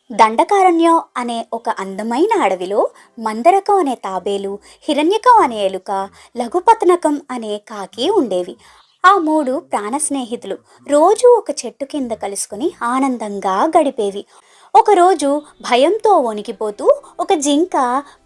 దండకారణ్యం అనే ఒక అందమైన అడవిలో మందరకం అనే తాబేలు, హిరణ్యకం అనే ఎలుక, లఘుపతనకం అనే కాకి ఉండేవి. ఆ మూడు ప్రాణ స్నేహితులు రోజూ ఒక చెట్టు కింద కలుసుకుని ఆనందంగా గడిపేవి. ఒకరోజు భయంతో వణికిపోతూ ఒక జింక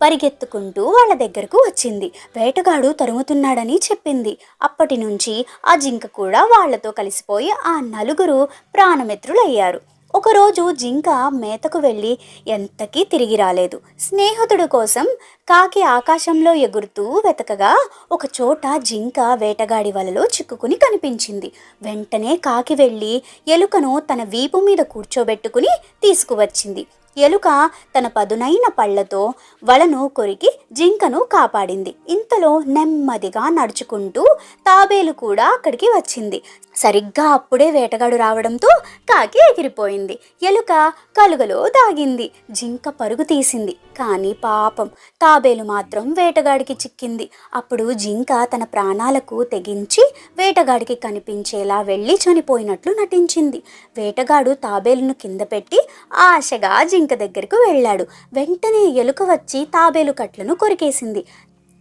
పరిగెత్తుకుంటూ వాళ్ళ దగ్గరకు వచ్చింది. వేటగాడు తరుముతున్నాడని చెప్పింది. అప్పటి నుంచి ఆ జింక కూడా వాళ్లతో కలిసిపోయి ఆ నలుగురు ప్రాణమిత్రులయ్యారు. ఒకరోజు జింక మేతకు వెళ్ళి ఎంతకీ తిరిగి రాలేదు. స్నేహితుడి కోసం కాకి ఆకాశంలో ఎగురుతూ వెతకగా ఒకచోట జింక వేటగాడి వలలో చిక్కుకుని కనిపించింది. వెంటనే కాకి వెళ్ళి ఎలుకను తన వీపు మీద కూర్చోబెట్టుకుని తీసుకువచ్చింది. ఎలుక తన పదునైన పళ్లతో వలను కొరికి జింకను కాపాడింది. ఇంతలో నెమ్మదిగా నడుచుకుంటూ తాబేలు కూడా అక్కడికి వచ్చింది. సరిగ్గా అప్పుడే వేటగాడు రావడంతో కాకి ఎగిరిపోయింది. ఎలుక కలుగలో దాగింది. జింక పరుగు తీసింది. కానీ పాపం తాబేలు మాత్రం వేటగాడికి చిక్కింది. అప్పుడు జింక తన ప్రాణాలకు తెగించి వేటగాడికి కనిపించేలా వెళ్ళి చనిపోయినట్లు నటించింది. వేటగాడు తాబేలును కింద పెట్టి ఆశగా జింక దగ్గరకు వెళ్ళాడు. వెంటనే ఎలుక వచ్చి తాబేలు కట్లను కొరికేసింది.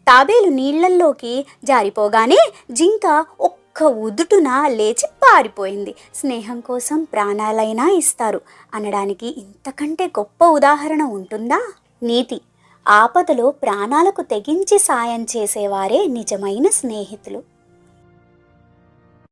తాబేలు నీళ్లల్లోకి జారిపోగానే జింక ఒక్క ఉదుటున లేచి పారిపోయింది. స్నేహం కోసం ప్రాణాలైనా ఇస్తారు అనడానికి ఇంతకంటే గొప్ప ఉదాహరణ ఉంటుందా? నీతి: ఆపదలో ప్రాణాలకు తెగించి సాయం చేసేవారే నిజమైన స్నేహితులు.